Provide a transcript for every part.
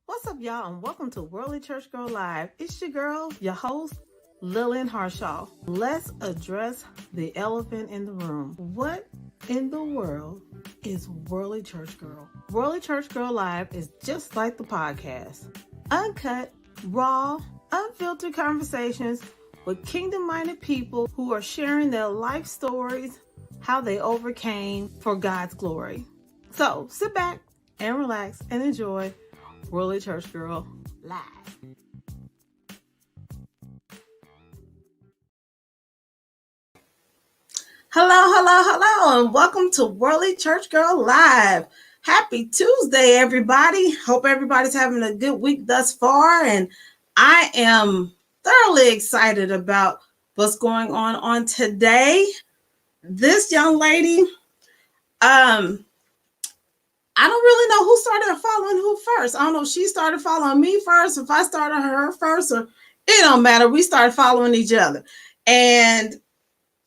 What's up, y'all, and welcome to Worldly Church Girl Live. It's your girl, your host, Lillian Harshaw. Let's address the elephant in the room. What in the world is Worldly Church Girl? Worldly Church Girl Live is just like the podcast. Uncut, raw, unfiltered conversations with kingdom-minded people who are sharing their life stories, how they overcame for God's glory. So sit back and relax and enjoy Worldly Church Girl Live. Hello, and welcome to Worldly Church Girl Live. Happy Tuesday, everybody. Hope everybody's having a good week thus far, and I am thoroughly excited about what's going on today. This young lady, I don't really know who started following who first. I don't know if she started following me first, if I started her first, or it don't matter. We started following each other. And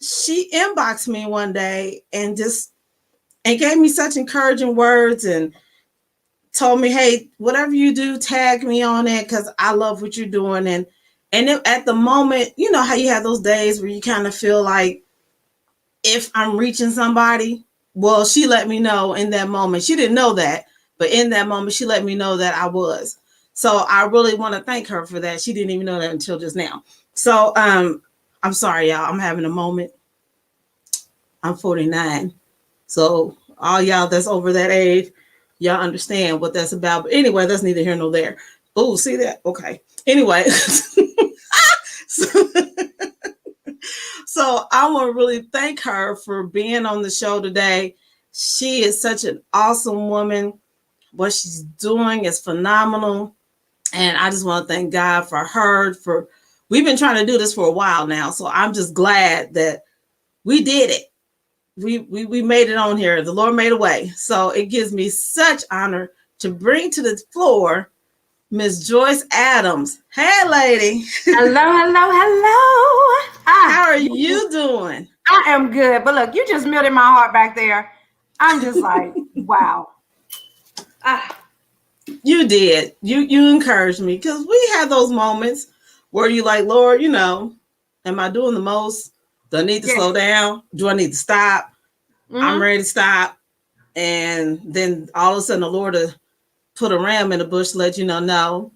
she inboxed me one day and gave me such encouraging words and told me, hey, whatever you do, tag me on it because I love what you're doing. And at the moment, you know how you have those days where you kind of feel like if I'm reaching somebody. Well, she let me know in that moment. She didn't know that, but in that moment, she let me know that I was. So I really want to thank her for that. She didn't even know that until just now. So I'm sorry, y'all. I'm having a moment. I'm 49. So all y'all that's over that age, y'all understand what that's about. But anyway, that's neither here nor there. Oh, see that? Okay. Anyway. So I want to really thank her for being on the show today. She is such an awesome woman. What she's doing is phenomenal. And I just want to thank God for her. We've been trying to do this for a while now. So I'm just glad that we did it. We made it on here. The Lord made a way. So it gives me such honor to bring to the floor Miss Joyce Adams. Hey, lady. Hello. How are you doing? I am good. But look, you just melted my heart back there. I'm just like, wow. You did. You encouraged me because we had those moments where you like, Lord, am I doing the most? Do I need to slow down? Do I need to stop? Mm-hmm. I'm ready to stop. And then all of a sudden the Lord will put a ram in the bush to let you know, no,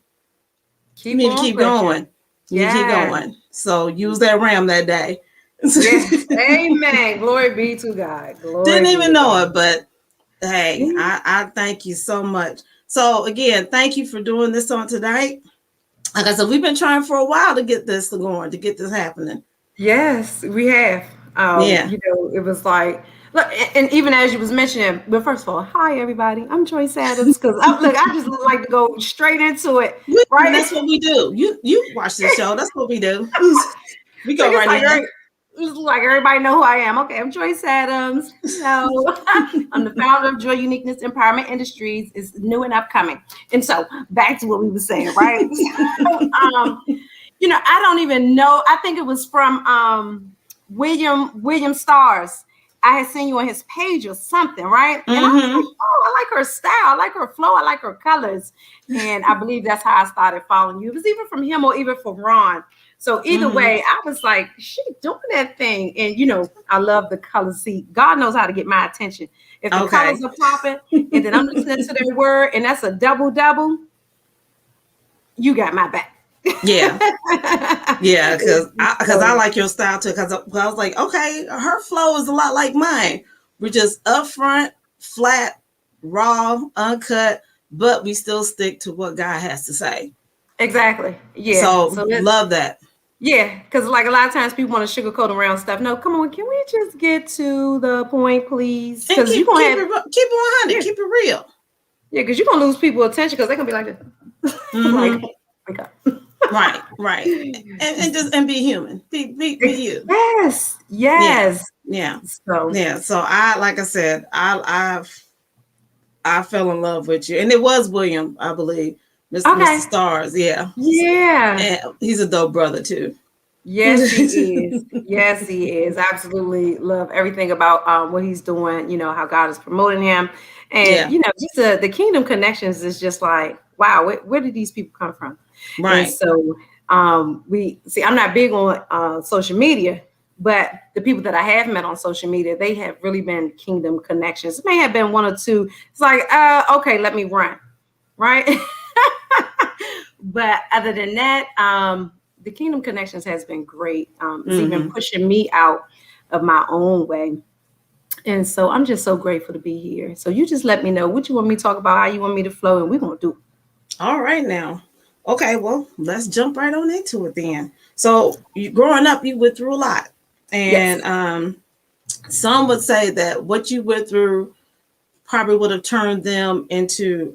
you need to keep going. You need to keep going. So use that ram that day. Yes. Amen. Glory be to God. Didn't even know it, but hey, I thank you so much. So again, thank you for doing this on tonight. Like I said, we've been trying for a while to get this going, to get this happening. Yes, we have. It was like, look, and even as you was mentioning, but first of all, hi everybody, I'm Joyce Adams because I just like to go straight into it. Right, that's what we do. You watch this show. That's what we do. We go right in. Like everybody know who I am. Okay, I'm Joyce Adams. I'm the founder of Joy Uniqueness Empowerment Industries. It's new and upcoming. And so back to what we were saying, right? I don't even know. I think it was from William Stars. I had seen you on his page or something, right? And I was like, oh, I like her style. I like her flow. I like her colors. And I believe that's how I started following you. It was even from him or even from Ron. So either way, I was like, she doing that thing. And, I love the colors. See, God knows how to get my attention. If the colors are popping and then I'm listening to their word and that's a double, you got my back. Yeah, because I like your style too. Because I was like, okay, her flow is a lot like mine. We're just upfront, flat, raw, uncut, but we still stick to what God has to say. Exactly. Yeah. So love that. Yeah, because like a lot of times people want to sugarcoat around stuff. No, come on, can we just get to the point, please? Because keep it 100, keep it real. Yeah, because you're gonna lose people's attention because they're gonna be like this. Like, wake up. Right. And be human. Be you. Yes. Yeah. So I, like I said, I fell in love with you. And it was William, I believe. Mr. Stars. Yeah. Yeah. And he's a dope brother too. Yes, he is. Yes, he is. Absolutely love everything about what he's doing, how God is promoting him. And, Yeah, just the kingdom connections is just like, wow, where did these people come from? And right. so we see, I'm not big on social media, but the people that I have met on social media, they have really been kingdom connections. It may have been one or two. It's like, okay, let me run. Right. But other than that, the Kingdom Connections has been great. It's even pushing me out of my own way. And so I'm just so grateful to be here. So you just let me know what you want me to talk about, how you want me to flow, and we're going to do. All right now. Okay, well, let's jump right on into it then. So, growing up, you went through a lot. Yes. And some would say that what you went through probably would have turned them into,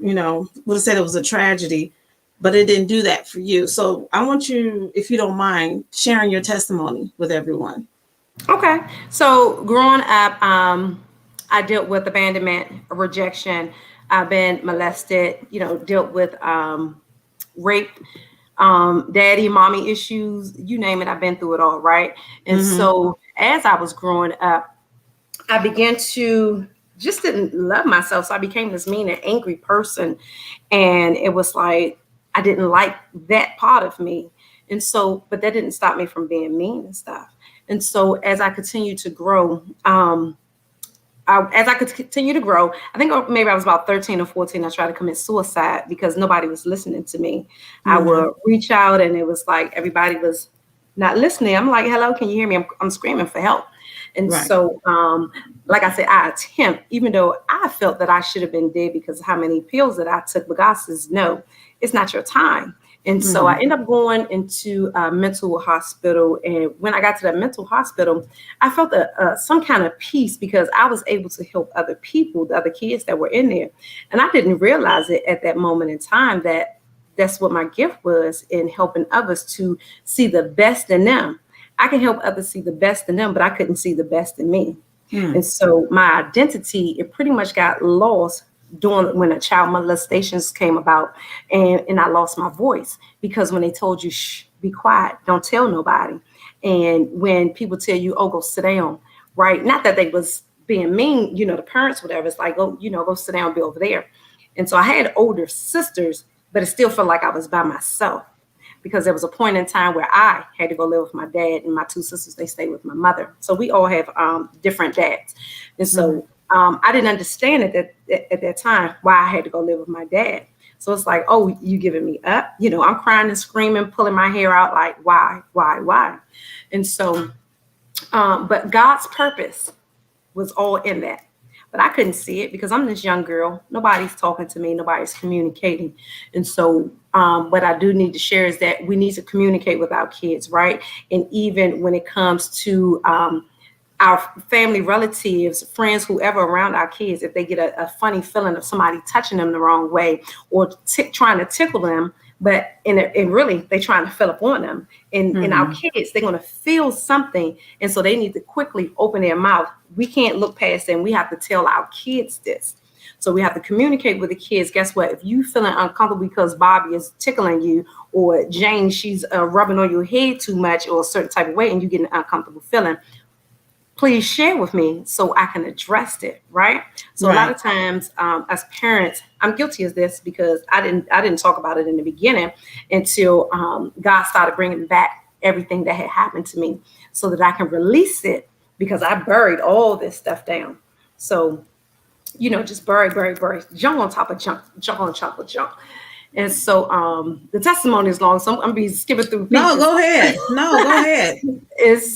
would have said it was a tragedy, but it didn't do that for you. So I want you, if you don't mind, sharing your testimony with everyone. Okay. So growing up, I dealt with abandonment, rejection. I've been molested, dealt with rape, daddy, mommy issues, you name it. I've been through it all. Right. And so as I was growing up, I began to just didn't love myself. So I became this mean and angry person. And it was like, I didn't like that part of me. And so, but that didn't stop me from being mean and stuff. And so as I continued to grow, as I could continue to grow, I think maybe I was about 13 or 14, I tried to commit suicide because nobody was listening to me. I would reach out and it was like everybody was not listening. I'm like, hello, can you hear me? I'm screaming for help. And so, like I said, I attempt, even though I felt that I should have been dead because of how many pills that I took, but God says, no, it's not your time. And so I ended up going into a mental hospital. And when I got to that mental hospital, I felt some kind of peace because I was able to help other people, the other kids that were in there. And I didn't realize it at that moment in time that that's what my gift was, in helping others to see the best in them. I can help others see the best in them, but I couldn't see the best in me. And so my identity, it pretty much got lost when a child molestations came about, and I lost my voice because when they told you, shh, be quiet, don't tell nobody. And when people tell you, oh, go sit down, right? Not that they was being mean, the parents, whatever, it's like, oh, go sit down, be over there. And so I had older sisters, but it still felt like I was by myself. Because there was a point in time where I had to go live with my dad, and my two sisters, they stayed with my mother. So we all have different dads. And so I didn't understand it at that time why I had to go live with my dad. So it's like, oh, you giving me up? I'm crying and screaming, pulling my hair out like, why? And so, but God's purpose was all in that. But I couldn't see it because I'm this young girl. Nobody's talking to me. Nobody's communicating. And so what I do need to share is that we need to communicate with our kids, right? And even when it comes to our family, relatives, friends, whoever around our kids, if they get a funny feeling of somebody touching them the wrong way or trying to tickle them, but and really they trying to fill up on them. And our kids, they're going to feel something. And so they need to quickly open their mouth. We can't look past them. We have to tell our kids this. So we have to communicate with the kids. Guess what? If you feeling uncomfortable because Bobby is tickling you, or Jane, she's rubbing on your head too much, or a certain type of way, and you get an uncomfortable feeling, please share with me so I can address it, right? So a lot of times as parents, I'm guilty of this because I didn't talk about it in the beginning until God started bringing back everything that had happened to me so that I can release it, because I buried all this stuff down. So, just bury, junk on top of junk on top of junk. And so the testimony is long, so I'm going to be skipping through pieces. No, go ahead. It's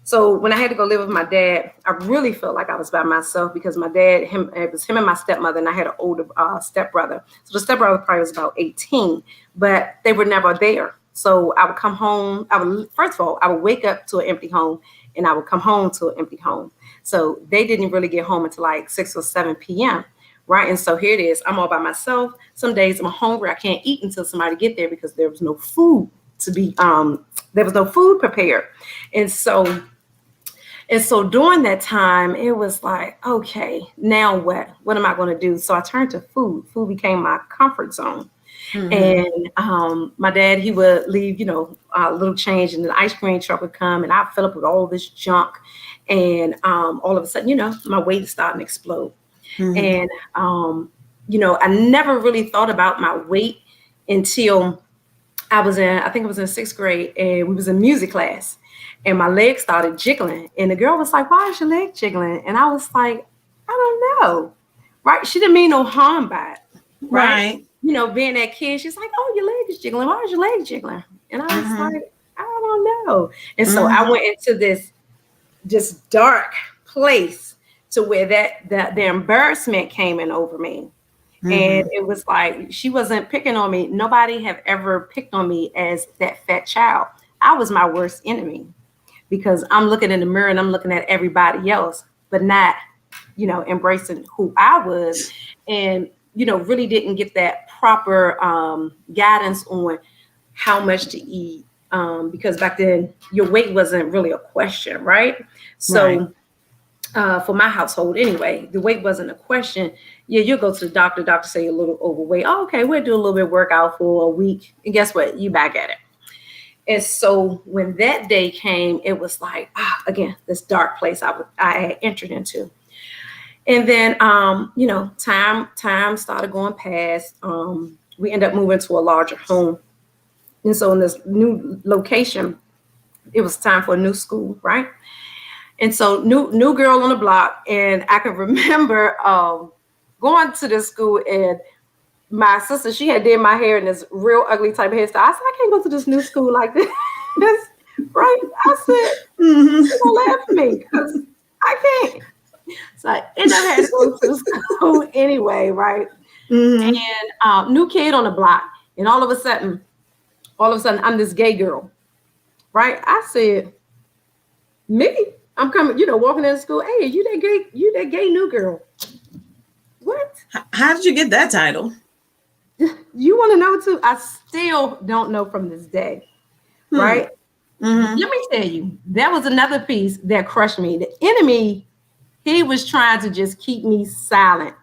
so when I had to go live with my dad, I really felt like I was by myself because my dad, it was him and my stepmother, and I had an older stepbrother. So the stepbrother probably was about 18, but they were never there. So I would come home. First of all, I would wake up to an empty home, and I would come home to an empty home. So they didn't really get home until like 6 or 7 p.m. Right. And so here it is. I'm all by myself. Some days I'm hungry. I can't eat until somebody get there because there was no food there was no food prepared. And so during that time, it was like, okay, now what? What am I going to do? So I turned to food. Food became my comfort zone. And my dad, he would leave, a little change, and the ice cream truck would come, and I fill up with all this junk. And all of a sudden, my weight started to explode. And, I never really thought about my weight until I think it was in 6th grade, and we was in music class, and my leg started jiggling. And the girl was like, "Why is your leg jiggling?" And I was like, "I don't know." Right? She didn't mean no harm by it. Right. Being that kid, she's like, "Oh, your leg is jiggling. Why is your leg jiggling?" And I was like, "I don't know." And so I went into this dark place to where the embarrassment came in over me. And it was like, she wasn't picking on me. Nobody have ever picked on me as that fat child. I was my worst enemy, because I'm looking in the mirror and I'm looking at everybody else, but not, embracing who I was, and, really didn't get that proper guidance on how much to eat. Because back then your weight wasn't really a question, right? So for my household anyway, the weight wasn't a question. Yeah, you'll go to the doctor say you're a little overweight. Oh, okay, we'll do a little bit of workout for a week. And guess what? You back at it. And so when that day came, it was like, again, this dark place I had entered into. And then, time started going past. We ended up moving to a larger home. And so in this new location, it was time for a new school, right? And so new girl on the block. And I can remember going to this school, and my sister, she had did my hair in this real ugly type of hairstyle. I said, "I can't go to this new school like this." Right? I said, "She's gonna laugh at me because I can't." So I ended up having to go to school anyway, right? And new kid on the block. And all of a sudden, I'm this gay girl, right? I said, "Me? I'm coming, walking into school. Hey, you that gay new girl." What? How did you get that title? You want to know too? I still don't know from this day, right? Let me tell you, that was another piece that crushed me. The enemy, he was trying to just keep me silent,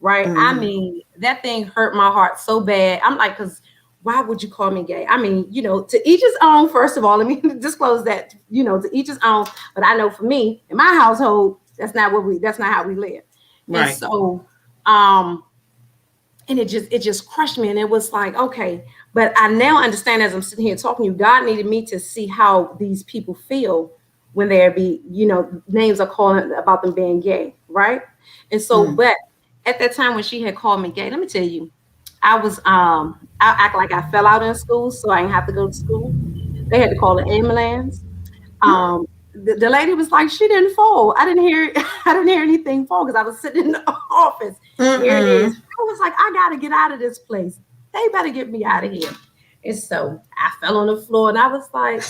right? I mean, that thing hurt my heart so bad. I'm like, because why would you call me gay? I mean, to each his own. First of all, let me disclose that, to each his own. But I know for me, in my household, that's not how we live. Right. And so, and it just crushed me. And it was like, okay, but I now understand, as I'm sitting here talking to you, God needed me to see how these people feel when there be, names are calling about them being gay. Right. And so, but at that time when she had called me gay, let me tell you, I was, I act like I fell out in school, so I didn't have to go to school. They had to call the ambulance. The lady was like, "She didn't fall. I didn't hear anything fall," because I was sitting in the office. Here it is. I was like, "I got to get out of this place. They better get me out of here." And so I fell on the floor, and I was like,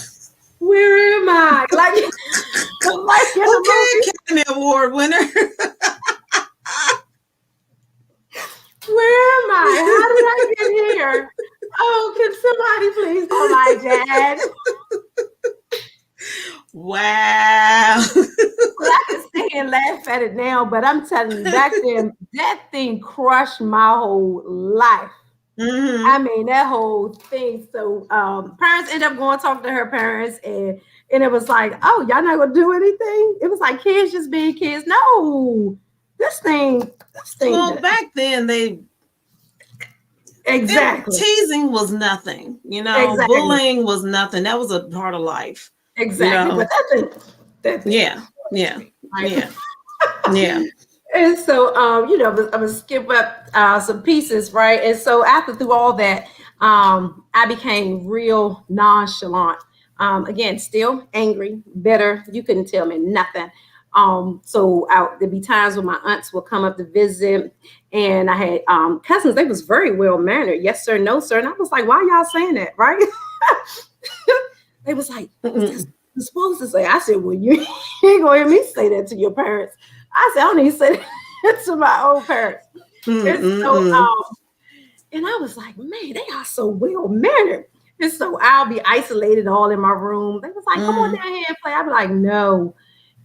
"Where am I?" Like Academy Award winner. Where am I? How did I get here? Oh, can somebody please call my dad? Wow. Well, I can sit here and laugh at it now, but I'm telling you, back then, that thing crushed my whole life. I mean, that whole thing. So parents end up going to talk to her parents, and it was like, "Oh, y'all not gonna do anything?" It was like kids just being kids. No, this thing. Well, back then exactly teasing was nothing. Exactly. Bullying was nothing. That was a part of life. Exactly. But that's yeah. And so, I'm gonna skip up some pieces, right? And so through all that, I became real nonchalant. Again, still angry, bitter. You couldn't tell me nothing. So there'd be times when my aunts would come up to visit, and I had cousins. They was very well mannered. Yes, sir. No, sir. And I was like, "Why y'all saying that?" Right? They was like, "You're supposed to say." I said, "Well, you ain't gonna hear me say that to your parents." I said, "I don't even say that to my own parents." And so, and I was like, "Man, they are so well mannered." And so I'll be isolated all in my room. They was like, "Come on down here and play." I'd be like, "No."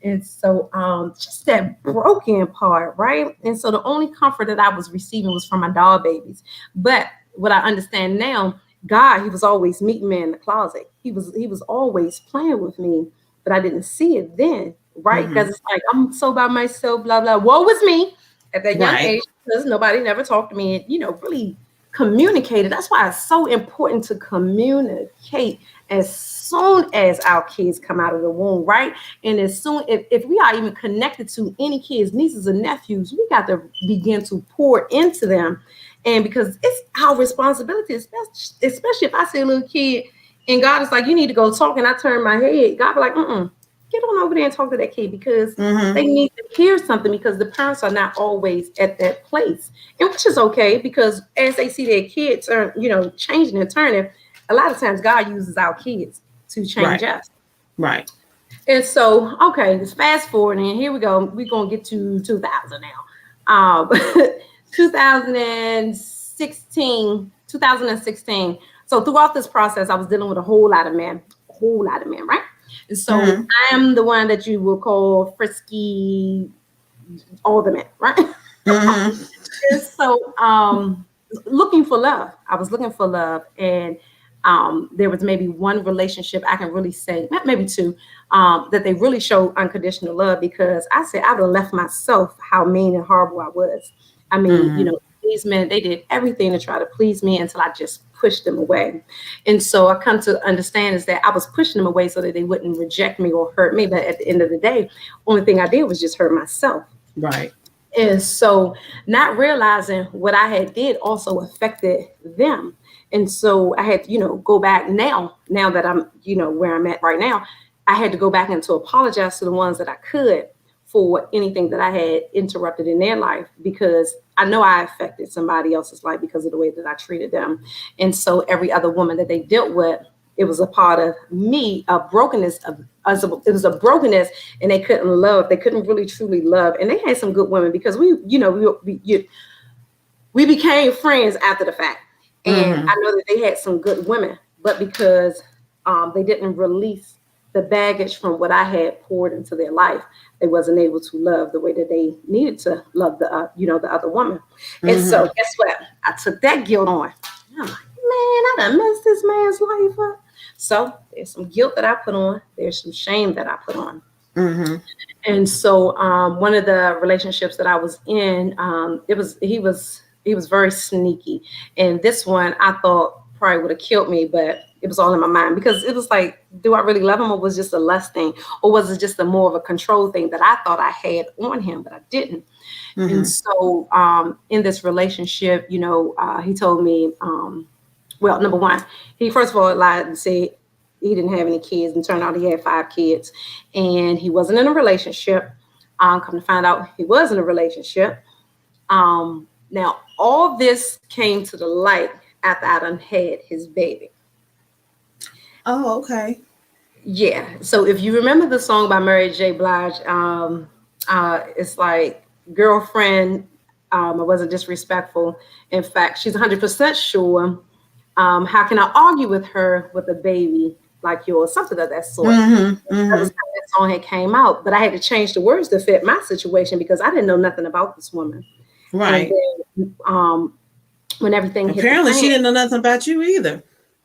And so just that broken part, right? And so the only comfort that I was receiving was from my doll babies. But what I understand now, God, he was always meeting me in the closet. He was always playing with me, but I didn't see it then, right? Because it's like, I'm so by myself, blah, blah. Woe was me at that young age, because nobody never talked to me and, really communicated. That's why it's so important to communicate as soon as our kids come out of the womb, right? And as soon, if we are even connected to any kids, nieces and nephews, we got to begin to pour into them. And because it's our responsibility, especially if I see a little kid and God is like, you need to go talk, and I turn my head, God be like, get on over there and talk to that kid, because they need to hear something, because the parents are not always at that place. And which is okay, because as they see their kids are, changing and turning, a lot of times God uses our kids to change us. Right. And so, okay, let's fast forward, and here we go. We're going to get to 2000 now. 2016. So throughout this process, I was dealing with a whole lot of men, right? And so I am the one that you will call frisky, all the men, right? And so looking for love. I was looking for love. And there was maybe one relationship I can really say, maybe two, that they really showed unconditional love, because I said I would have left myself how mean and horrible I was. I mean, these men, they did everything to try to please me until I just pushed them away. And so I come to understand is that I was pushing them away so that they wouldn't reject me or hurt me. But at the end of the day, only thing I did was just hurt myself. Right. And so not realizing what I had did also affected them. And so I had, go back now that I'm, where I'm at right now, I had to go back and to apologize to the ones that I could for anything that I had interrupted in their life, because I know I affected somebody else's life because of the way that I treated them. And so every other woman that they dealt with, it was a part of me, a brokenness it was a brokenness, and they couldn't love. They couldn't really truly love. And they had some good women, because we became friends after the fact. And I know that they had some good women, but because they didn't release the baggage from what I had poured into their life, they wasn't able to love the way that they needed to love the other woman. And so guess what? I took that guilt on. I'm like, man, I done messed this man's life up. So there's some guilt that I put on. There's some shame that I put on. And so one of the relationships that I was in, he was very sneaky. And this one I thought probably would have killed me, but it was all in my mind, because it was like, do I really love him, or was it just a lust thing, or was it just a more of a control thing that I thought I had on him, but I didn't. And so in this relationship, he told me, well, number one, he first of all lied and said he didn't have any kids, and turned out he had 5 kids, and he wasn't in a relationship. Come to find out, he was in a relationship. Now, all this came to the light after I done had his baby. Oh, okay. Yeah. So if you remember the song by Mary J. Blige, it's like, girlfriend, I wasn't disrespectful. In fact, she's 100% sure. How can I argue with her with a baby like yours? Something of that sort. That was how that song had came out. But I had to change the words to fit my situation, because I didn't know nothing about this woman. Right. And then, when everything apparently she didn't know nothing about you either.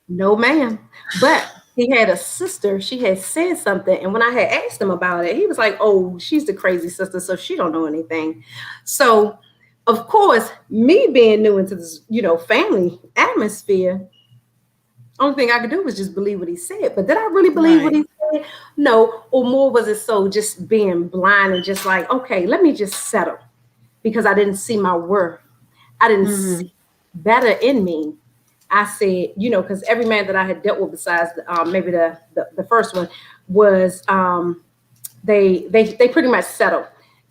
No, ma'am. But he had a sister. She had said something, and when I had asked him about it, he was like, "Oh, she's the crazy sister, so she don't know anything." So, of course, me being new into this, family atmosphere, only thing I could do was just believe what he said. But did I really believe what he said? No. Or more was it so just being blind and just like, okay, let me just settle, because I didn't see my worth. I didn't see better in me. I said, because every man that I had dealt with, besides maybe the first one, was they pretty much settled.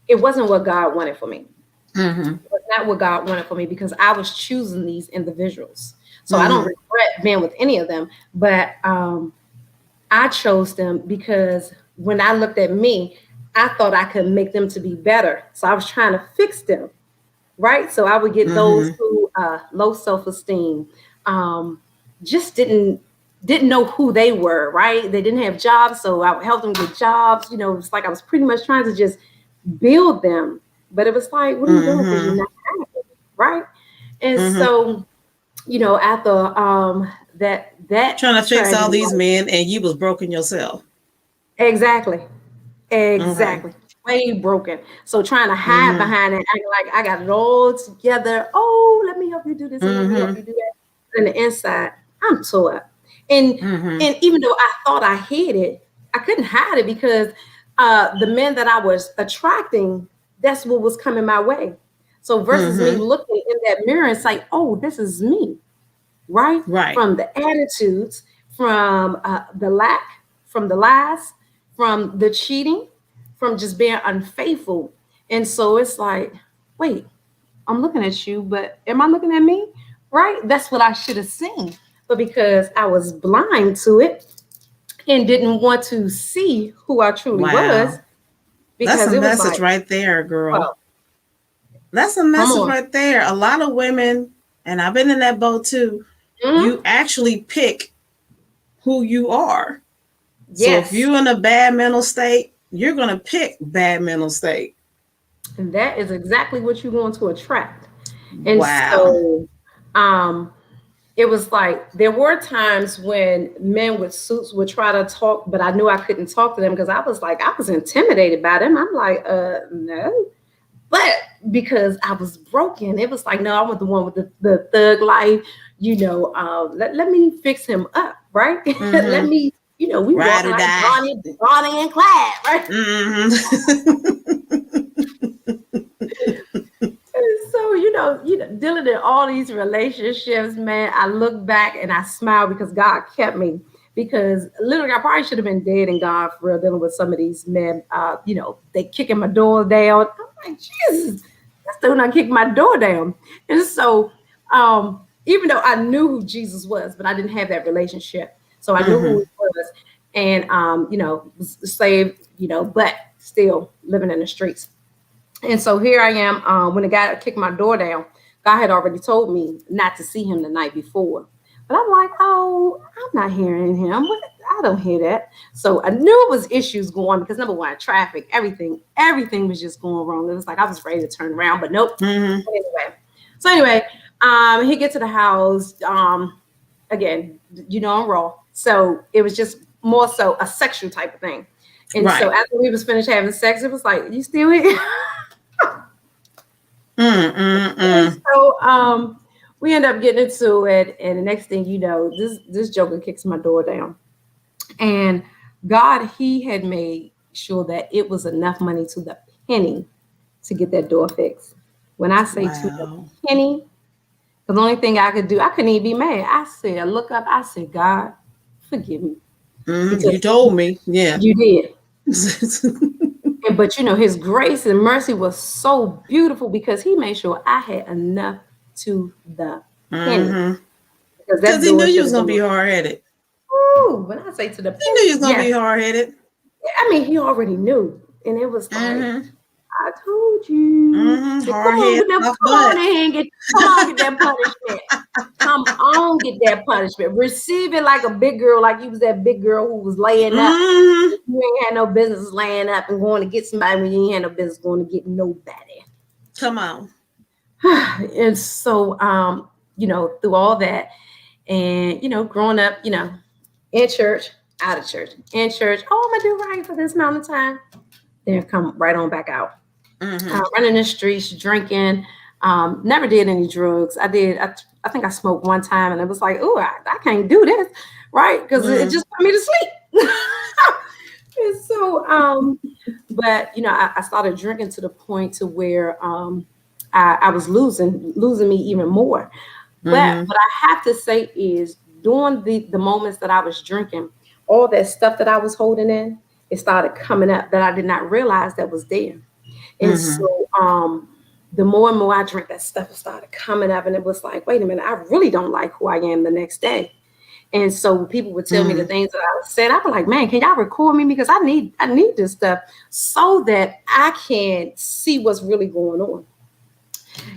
It wasn't what God wanted for me. It was not what God wanted for me, because I was choosing these individuals. So I don't regret being with any of them, but I chose them because when I looked at me, I thought I could make them to be better. So I was trying to fix them. Right. So I would get those who low self-esteem, just didn't know who they were. Right. They didn't have jobs. So I would help them get jobs. It's like I was pretty much trying to just build them. But it was like, what are you doing? Because you're not happy. Right. And so after that Trying to fix all tragedy, these men, and you was broken yourself. exactly. Okay. Exactly. Way broken. So trying to hide Mm-hmm. behind it, acting like I got it all together. Oh, let me help you do this and let me help Mm-hmm. you do that. And the inside, I'm tore up. And Mm-hmm. and even though I thought I hid it, I couldn't hide it because the men that I was attracting, that's what was coming my way. So versus me Mm-hmm. looking in that mirror and saying, oh, this is me, right? Right. From the attitudes, from the lack, from the lies, from the cheating, from just being unfaithful. And so it's like, wait, I'm looking at you, but am I looking at me? Right? That's what I should have seen. But because I was blind to it and didn't want to see who I truly was, Wow. That's a because it was message like, right there, girl. well, That's a come message on. right there. A lot of women, and I've been in that boat too, you Mhm. actually pick who you are. So if Yes. you're in a bad mental state, you're going to pick bad mental state. And that is exactly what you're going to attract. And Wow. so um it was like there were times when men with suits would try to talk, but I knew I couldn't talk to them because I was like, I was intimidated by them. I'm like, no. But because I was broken, it was like, no, I want the one with the thug life, let me fix him up, right? Let Mm-hmm. me, we Ride walking or like die. Bonnie and Clyde, right? Mm-hmm. So dealing in all these relationships, man, I look back and I smile because God kept me. Because literally, I probably should have been dead and gone for real dealing with some of these men. They kicking my door down. I'm like, Jesus, that's still not kicking my door down. And so, even though I knew who Jesus was, but I didn't have that relationship, so I knew who Mm-hmm. he was, and was saved, but still living in the streets. And so here I am. When the guy kicked my door down, God had already told me not to see him the night before. But I'm like, oh, I'm not hearing him. I don't hear that. So I knew it was issues going because number one, traffic, everything was just going wrong. It was like I was ready to turn around, but nope. Mm-hmm. Anyway, he gets to the house. Again, I'm raw. So it was just more so a sexual type of thing. And so Right. after we was finished having sex, it was like, you still here? And Mm-mm-mm. so we end up getting into it, and the next thing you know, this joker kicks my door down. And God, he had made sure that it was enough money to the penny to get that door fixed. When I say to the Wow. penny, the only thing I could do, I couldn't even be mad. I said, I look up, I said, God, forgive me. Mm-hmm. You Because told me. Yeah. you did. Mm-hmm. But his grace and mercy was so beautiful because he made sure I had enough to the penny. Because Because that he knew door you should was have going been to be hard headed. when I say to the He knew you penny, was going to yes. be hard headed. I mean, he already knew. And it was like, Mm-hmm. I told you. Mm-hmm. Now, Hard head, soft come on butt. in here and get that punishment. Come on, get that punishment. Receive it like a big girl, like you was that big girl who was laying up. Mm-hmm. You ain't had no business laying up and going to get somebody when you ain't had no business going to get nobody. Come on. And so, through all that, and growing up, in church, out of church, in church. Oh, I'm gonna do right for this amount of time. Then come right on back out. Mm-hmm. Running the streets, drinking. Never did any drugs. I did. I think I smoked one time, and it was like, oh, I can't do this, right? Because it just put me to sleep. And so, but I started drinking to the point to where I was losing me even more. But Mm-hmm. what I have to say is during the moments that I was drinking, all that stuff that I was holding in, it started coming up that I did not realize that was there. And Mm-hmm. so the more and more I drank, that stuff started coming up, and it was like, wait a minute, I really don't like who I am the next day. And so people would tell me the Mm-hmm. things that I said. I'd be like, man, can y'all record me? Because I need this stuff so that I can see what's really going on.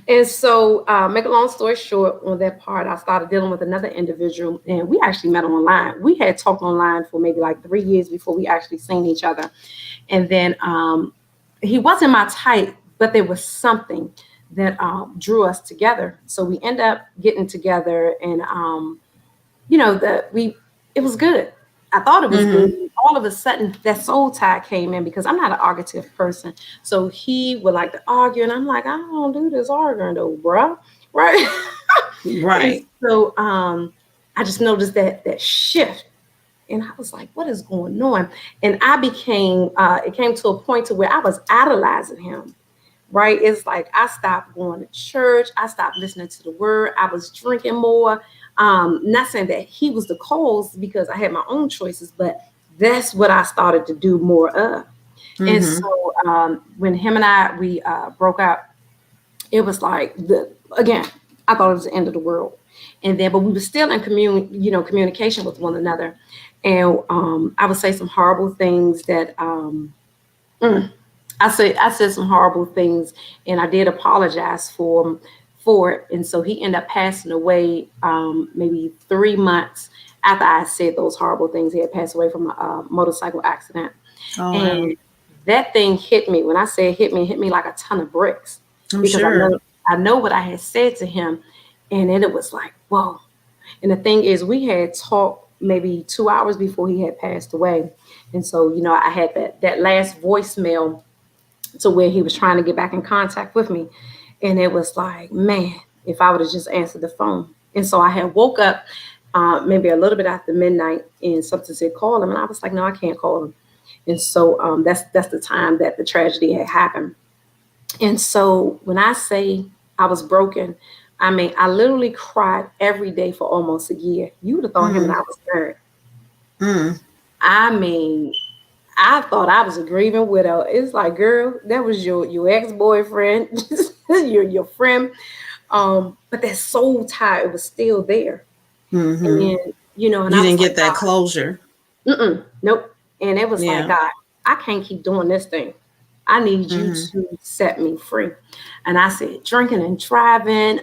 And so, make a long story short, on that part, I started dealing with another individual, and we actually met online. We had talked online for maybe like 3 years before we actually seen each other. And then he wasn't my type, but there was something that drew us together. So we end up getting together, and you know, it was good. I thought it was good. All of a sudden, that soul tie came in because I'm not an argumentative person. So he would like to argue, and I'm like, I don't do this arguing though, bro. Right? Right. And so I just noticed that shift. And I was like, what is going on? And I became, it came to a point to where I was idolizing him, right? It's like I stopped going to church. I stopped listening to the word. I was drinking more. Not saying that he was the cause because I had my own choices, but that's what I started to do more of. And so when him and we broke up, it was like, again, I thought it was the end of the world. And then, but we were still in communication with one another. And I would say some horrible things that I said some horrible things, and I did apologize for it. And so he ended up passing away maybe 3 months after I said those horrible things. He had passed away from a motorcycle accident. Oh, and that thing hit me. When I say it hit me like a ton of bricks. I'm because sure. I know what I had said to him, and then it was like, whoa. And the thing is, we had talked maybe 2 hours before he had passed away. And so, you know, I had that last voicemail to where he was trying to get back in contact with me. And it was like, man, if I would have just answered the phone. And so I had woke up maybe a little bit after midnight, and something said, call him. And I was like, no, I can't call him. And so that's the time that the tragedy had happened. And so when I say I was broken, I mean, I literally cried every day for almost a year. You would have thought him and I was married. I mean, I thought I was a grieving widow. It's like, girl, that was your ex-boyfriend, your friend. But that soul tie, it was still there. And then, you know, and you I didn't was get that closure. Nope. And it was like, God, I can't keep doing this thing. I need you to set me free. And I said, drinking and driving,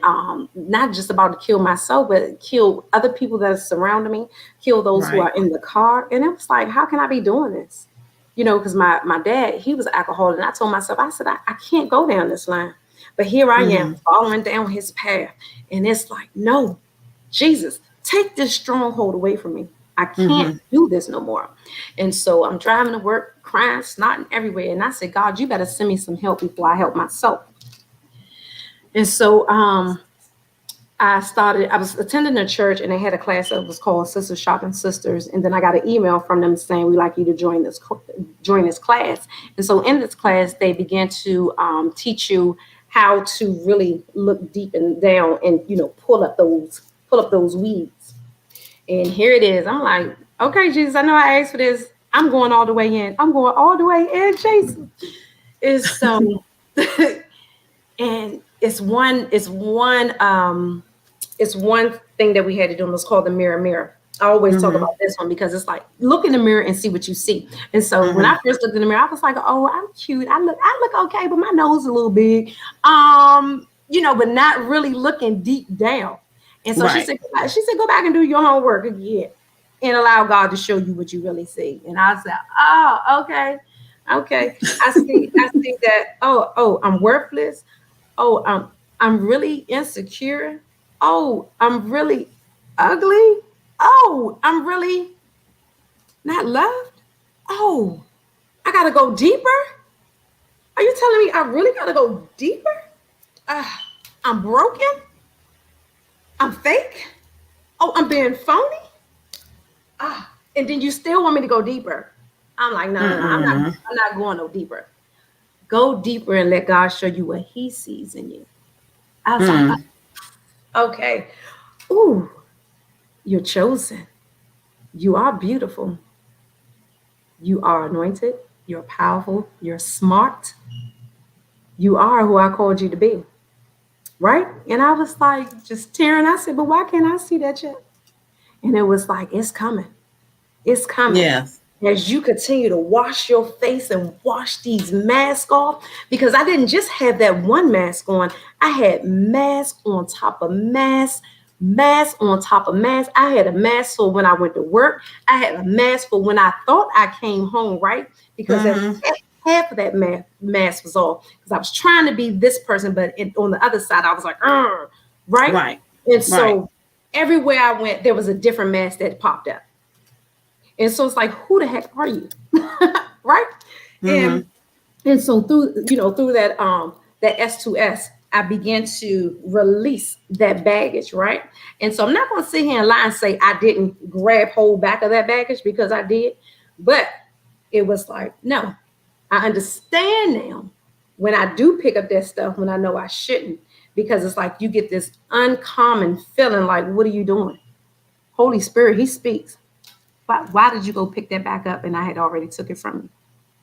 not just about to kill myself, but kill other people that are surrounding me, kill those who are in the car. And it was like, how can I be doing this? You know, because my dad, he was an alcoholic. And I told myself, I said, I can't go down this line. But here I am following down his path. And it's like, no, Jesus, take this stronghold away from me. I can't do this no more. And so I'm driving to work, crying, snotting everywhere. And I said, God, you better send me some help before I help myself. And so I was attending a church, and they had a class that was called Sisters Shopping Sisters. And then I got an email from them saying, we'd like you to join this class. And so in this class, they began to teach you how to really look deep and down and, you know, pull up those weeds. And here it is. I'm like, okay, Jesus, I know I asked for this. I'm going all the way in. I'm going all the way in, Jason. It's so, and it's one thing that we had to do, and it's called the mirror. I always talk about this one because it's like, look in the mirror and see what you see. And so when I first looked in the mirror, I was like, oh, I'm cute. I look okay, but my nose is a little big. You know, but not really looking deep down. And so she said, go back and do your homework again and allow God to show you what you really see. And I said, oh, okay. I see that, oh, I'm worthless. Oh, I'm really insecure. Oh, I'm really ugly. Oh, I'm really not loved. Oh, I got to go deeper. Are you telling me I really got to go deeper? I'm broken. I'm fake. Oh, I'm being phony. And then you still want me to go deeper. I'm like, no, I'm not going no deeper. Go deeper and let God show you what he sees in you. I was like, okay. Ooh, you're chosen. You are beautiful. You are anointed. You're powerful. You're smart. You are who I called you to be. Right? And I was like, just tearing. I said, but why can't I see that yet? And it was like, it's coming. It's coming. Yes. As you continue to wash your face and wash these masks off, because I didn't just have that one mask on. I had mask on top of mask on top of mask. I had a mask for when I went to work. I had a mask for when I thought I came home, right? Because half of that mask was off because I was trying to be this person, but on the other side, I was like, right? Right. And so everywhere I went, there was a different mask that popped up. And so it's like, who the heck are you? Right? And so through that that S2S, I began to release that baggage, right? And so I'm not going to sit here and lie and say I didn't grab hold back of that baggage, because I did. But it was like, no, I understand now when I do pick up that stuff when I know I shouldn't, because it's like you get this uncommon feeling like, what are you doing? Holy Spirit, he speaks. But why did you go pick that back up and I had already took it from you?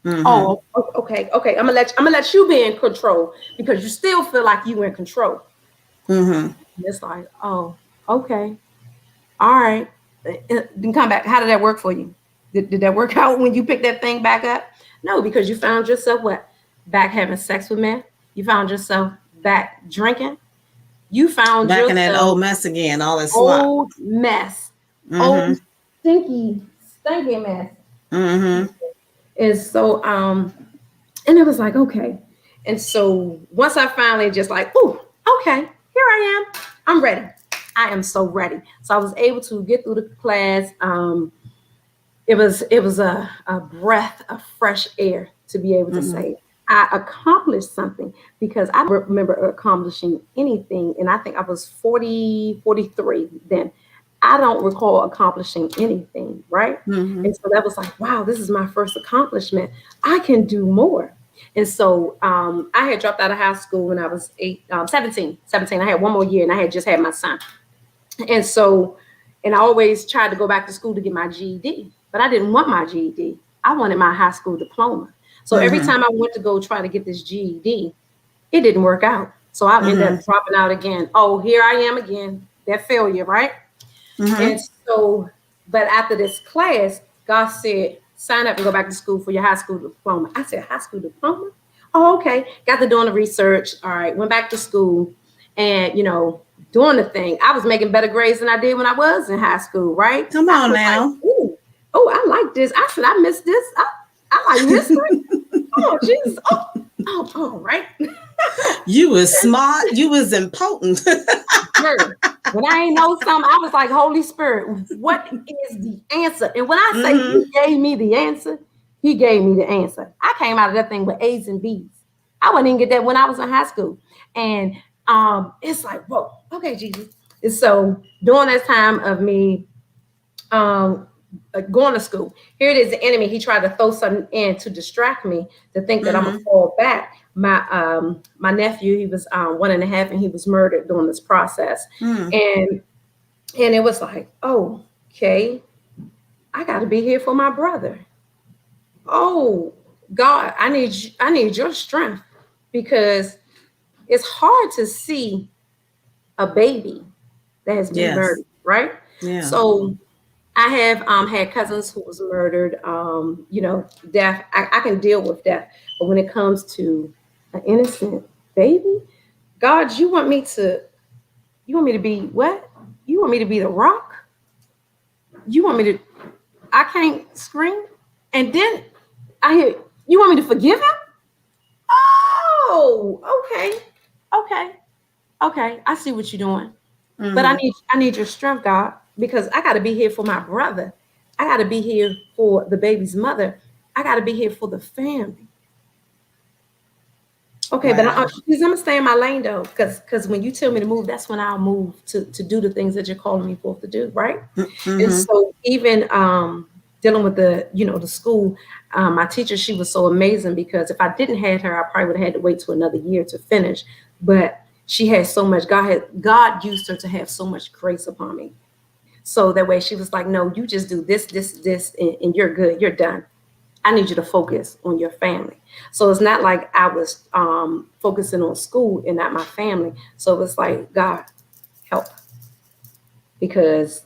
Oh, okay. I'm gonna let you be in control because you still feel like you were in control. And it's like, oh, okay, all right. Then come back. How did that work for you? Did that work out when you picked that thing back up? No, because you found yourself back having sex with men. You found yourself back drinking. You found back yourself in that old mess again. All that old mess, old stinky mess. And so, and it was like, okay. And so once I finally just like, oh, okay, here I am. I'm ready. I am so ready. So I was able to get through the class. It was a breath of fresh air to be able to say I accomplished something, because I don't remember accomplishing anything. And I think I was 43 then. I don't recall accomplishing anything, right? And so that was like, wow, this is my first accomplishment. I can do more. And so I had dropped out of high school when I was 17. I had one more year and I had just had my son. And so, and I always tried to go back to school to get my GED, but I didn't want my GED. I wanted my high school diploma. So every time I went to go try to get this GED, it didn't work out. So I ended up dropping out again. Oh, here I am again, that failure, right? And so, but after this class, God said, sign up and go back to school for your high school diploma. I said, high school diploma? Oh, okay. Got to doing the research. All right. Went back to school and, doing the thing. I was making better grades than I did when I was in high school, right? Come on now. Like, oh, I like this. I said, I missed this. I like history. Oh, Jesus. Oh, right. You was smart. You was impotent. When I ain't know something, I was like, Holy Spirit, what is the answer? And when I say he gave me the answer, he gave me the answer. I came out of that thing with A's and B's. I wouldn't even get that when I was in high school. And it's like, whoa, okay, Jesus. And so during that time of me going to school, here it is, the enemy. He tried to throw something in to distract me, to think that I'm gonna fall back. My nephew, he was 1.5, and he was murdered during this process. And it was like, oh, okay, I got to be here for my brother. Oh God, I need your strength, because it's hard to see a baby that has been murdered, right? Yeah. So I have had cousins who was murdered. Death. I can deal with death, but when it comes to an innocent baby, God, you want me to be what? You want me to be the rock? You want me to? I can't scream, and then I hear, you want me to forgive him? Oh, okay. I see what you're doing, but I need your strength, God, because I got to be here for my brother. I got to be here for the baby's mother. I got to be here for the family. Okay, wow. But I'm gonna stay in my lane though, because when you tell me to move, that's when I'll move to do the things that you're calling me for to do, right? And so even dealing with the school, my teacher, she was so amazing, because if I didn't have her, I probably would have had to wait till another year to finish. But she had so much, God used her to have so much grace upon me. So that way she was like, no, you just do this, and you're good, you're done. I need you to focus on your family. So it's not like I was focusing on school and not my family. So it's like, God, help. Because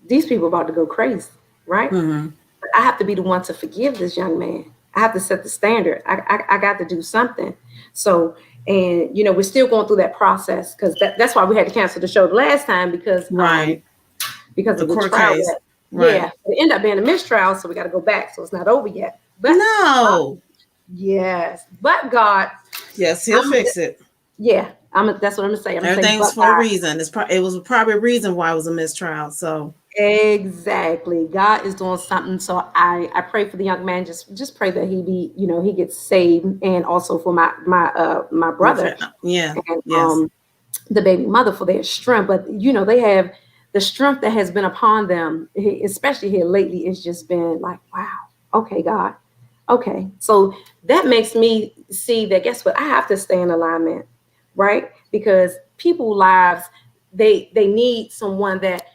these people are about to go crazy, right? But I have to be the one to forgive this young man. I have to set the standard. I got to do something. So, and we're still going through that process, because that's why we had to cancel the show the last time, because because of the trial. Right. Yeah, it ended up being a mistrial, so we got to go back. So it's not over yet. But no. Yes, but God. Yes, he'll fix it. Yeah, that's what I'm gonna say. Everything's for a reason. It was probably a reason why it was a mistrial. So exactly, God is doing something. So I pray for the young man. Just pray that he gets saved, and also for my brother. Yeah. And yes. The baby mother for their strength. But they have the strength that has been upon them, especially here lately. It's just been like, wow, okay, God, okay. So that makes me see that, guess what? I have to stay in alignment, right? Because people's lives, they need someone that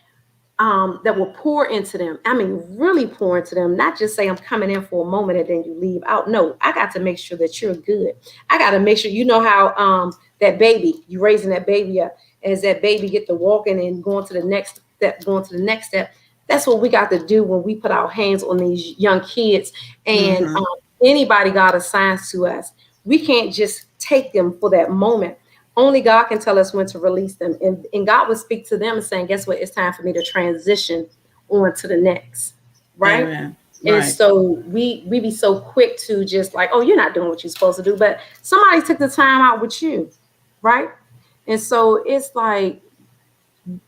will pour into them. I mean, really pour into them, not just say I'm coming in for a moment and then you leave out. No, I got to make sure that you're good. I got to make sure, how that baby, you raising that baby up, as that baby get to walking and going to the next step, That's what we got to do when we put our hands on these young kids and anybody God assigns to us. We can't just take them for that moment. Only God can tell us when to release them. And God would speak to them and saying, guess what? It's time for me to transition on to the next. Right? Amen. And so we be so quick to just like, oh, you're not doing what you're supposed to do. But somebody took the time out with you. Right? And so it's like,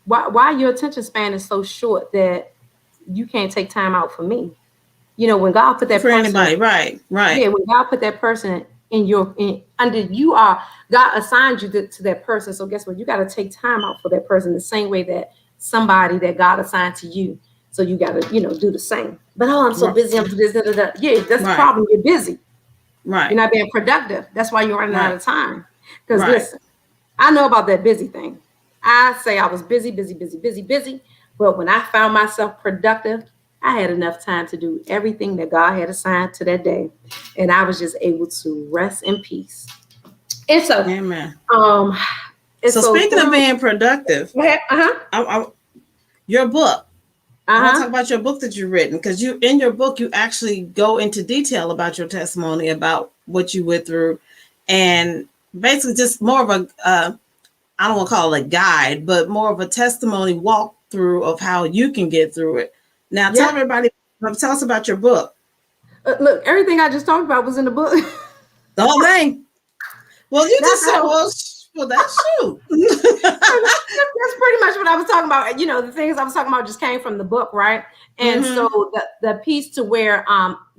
why your attention span is so short that you can't take time out for me? When God put that for person, anybody, right. Yeah, when God put that person God assigned you to that person. So guess what? You got to take time out for that person the same way that somebody that God assigned to you. So you got to, do the same. But I'm so busy. I'm this. Yeah, that's the problem. You're busy. Right. You're not being productive. That's why you're running out of time. Because listen, I know about that busy thing. I say I was busy. But when I found myself productive, I had enough time to do everything that God had assigned to that day. And I was just able to rest in peace. And so, amen. So speaking of being productive, your book. I want to talk about your book that you've written, because in your book, you actually go into detail about your testimony, about what you went through, and basically just more of a, I don't want to call it a guide, but more of a testimony walkthrough of how you can get through it. Now, tell us about your book. Look, everything I just talked about was in the book. The whole thing. Well, you just said, well, that's true. That's pretty much what I was talking about. The things I was talking about just came from the book, right? And so the piece to where,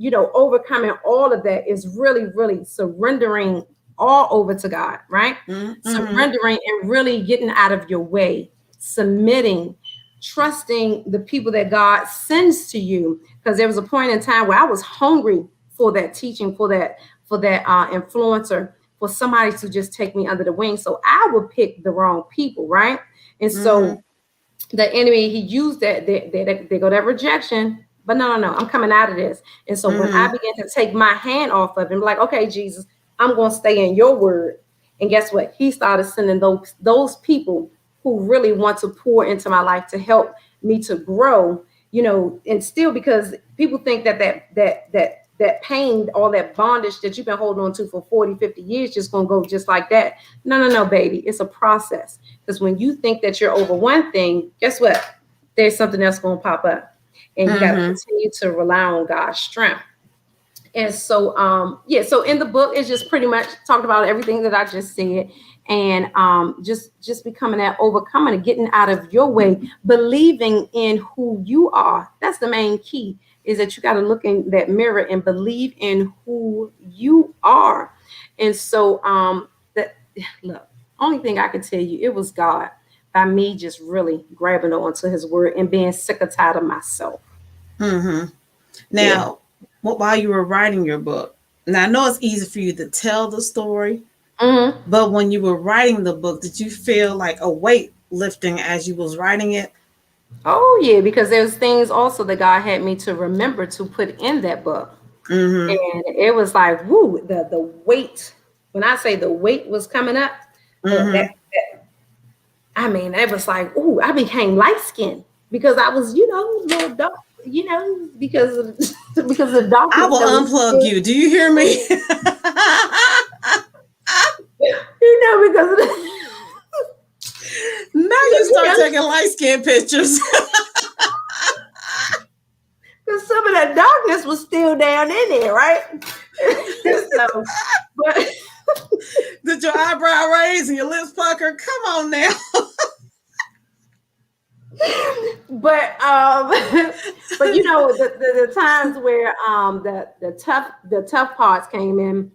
overcoming all of that is really, really surrendering all over to God, right? Surrendering and really getting out of your way, submitting, trusting the people that God sends to you. Because there was a point in time where I was hungry for that teaching, for that influencer, for somebody to just take me under the wing. So I would pick the wrong people, right? And so the enemy, he used that, they go that rejection. But no, I'm coming out of this. And so when I began to take my hand off of him, like, okay, Jesus, I'm going to stay in your word. And guess what? He started sending those people who really want to pour into my life to help me to grow, and still, because people think that pain, all that bondage that you've been holding on to for 40, 50 years, just going to go just like that. No, baby. It's a process. Because when you think that you're over one thing, guess what? There's something else going to pop up. And you got to continue to rely on God's strength. And so, so in the book, it's just pretty much talked about everything that I just said. And just becoming that overcoming and getting out of your way, believing in who you are. That's the main key, is that you got to look in that mirror and believe in who you are. And so look, only thing I can tell you, it was God, by me just really grabbing onto his word and being sick or tired of myself. Now, while you were writing your book, now I know it's easy for you to tell the story, but when you were writing the book, did you feel like a weight lifting as you was writing it? Oh, yeah, because there's things also that God had me to remember to put in that book. And it was like, woo, the weight. When I say the weight was coming up, it was like, ooh, I became light-skinned because I was, little dark, because of the darkness. I will unplug you. Do you hear me? Because of the now you start taking light skin pictures. Because some of that darkness softness was still down in there, right? So, but did your eyebrow raise and your lips pucker? Come on now. but but you know, the times where the tough parts came in,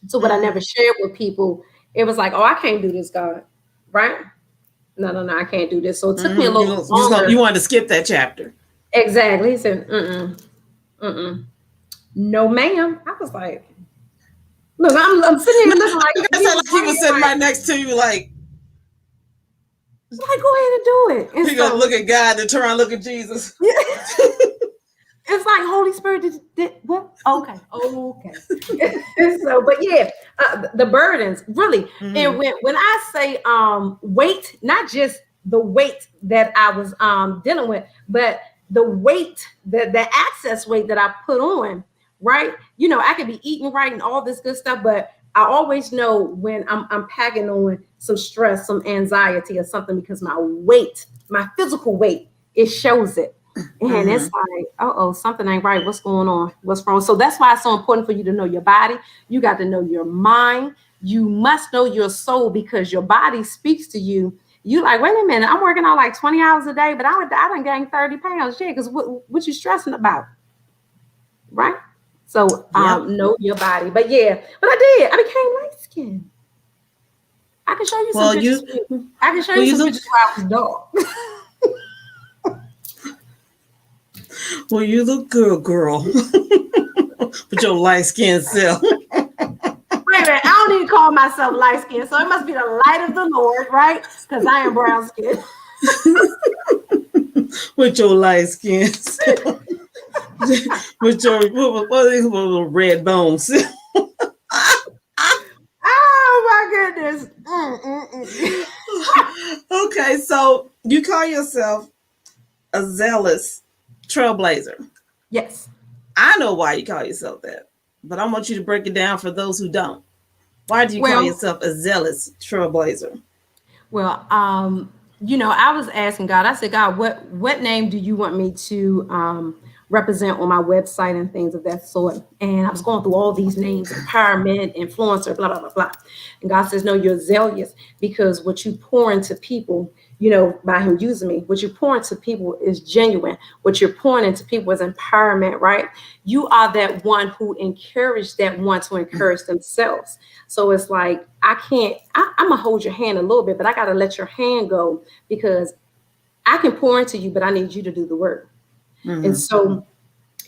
so what I never shared with people, it was like, oh, I can't do this, God, right? No, I can't do this. So it took me a little longer. You wanted to skip that chapter. Exactly. He said, no, ma'am. I was like, look, I'm sitting here looking like he was sitting right next to you, like go ahead and do it. And he gonna look at God and turn around and look at Jesus. It's like Holy Spirit did what? Okay. So, but yeah, the burdens really. And when I say weight, not just the weight that I was dealing with, but the weight, the access weight that I put on, right? You know, I could be eating right and all this good stuff, but I always know when I'm packing on some stress, some anxiety or something, because my weight, my physical weight, it shows it. And it's like, something ain't right. What's going on? What's wrong? So that's why it's so important for you to know your body. You got to know your mind. You must know your soul, because your body speaks to you. You like, wait a minute, I'm working out like 20 hours a day, but I done gained 30 pounds. Yeah, because what you stressing about? Right? So know your body. But yeah, but I became light skinned. I can show you some pictures. I can show you some pictures where I was dark. Well, you look good, girl. With your light-skinned self. Wait a minute, I don't even call myself light-skinned, so it must be the light of the Lord, right? Because I am brown-skinned. With your light-skinned self. With your what red bones. Oh, my goodness. Okay, so you call yourself a zealous trailblazer. Yes. I know why you call yourself that, but I want you to break it down for those who don't. Why do you call yourself a zealous trailblazer? Well, you know, I was asking God, I said, God, what name do you want me to represent on my website and things of that sort? And I was going through all these names: empowerment, influencer, blah, blah, blah, blah. And God says, no, you're zealous, because what you pour into people, you know, by him using me, what you pour into people is genuine. What you're pouring into people is empowerment, right? You are that one who encouraged that one to encourage themselves. So it's like, I'm going to hold your hand a little bit, but I got to let your hand go, because I can pour into you, but I need you to do the work. And so,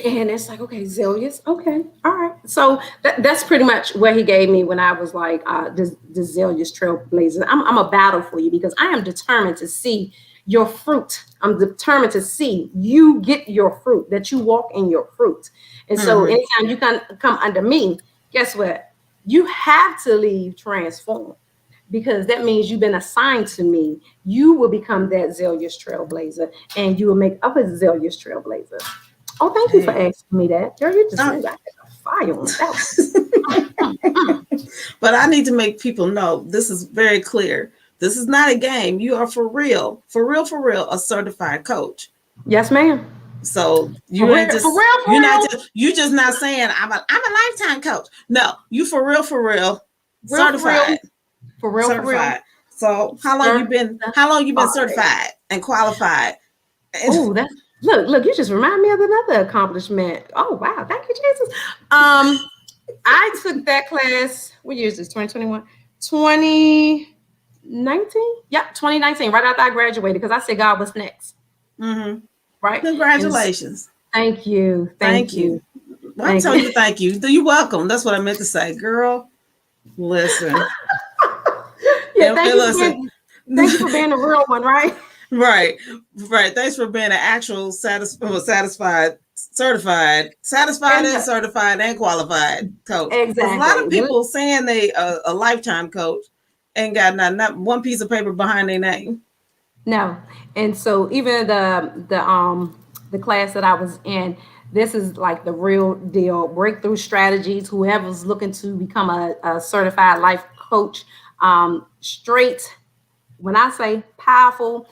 and it's like, okay, zealous. Okay. All right. So that's pretty much what he gave me when I was like, the zealous trailblazer. I'm a battle for you, because I am determined to see your fruit. I'm determined to see you get your fruit, that you walk in your fruit. And so anytime you can come under me, guess what? You have to leave transformed, because that means you've been assigned to me. You will become that zealous trailblazer, and you will make others zealous trailblazers. Oh, thank you for asking me that. Girl, you just got a fire on that. But I need to make people know this is very clear. This is not a game. You are for real, a certified coach. Yes, ma'am. So you're just not saying I'm a lifetime coach. No, you for real, certified. For real. So how long you been certified and qualified? Oh, that's look, you just remind me of another accomplishment. Oh, wow. Thank you, Jesus. I took that class. What year is this? 2021? 2019? Yep, 2019, right after I graduated, because I said, God, what's next? Right? Congratulations. Thank you. Thank you. Well, I'm telling you, thank you. You're welcome. That's what I meant to say. Girl, listen. Thank you for being a real one, right? Right. Thanks for being an actual certified and qualified coach. Exactly. A lot of people saying they a lifetime coach ain't got not one piece of paper behind their name. No. And so even the class that I was in, this is like the real deal. Breakthrough strategies. Whoever's looking to become a certified life coach, straight when I say powerful,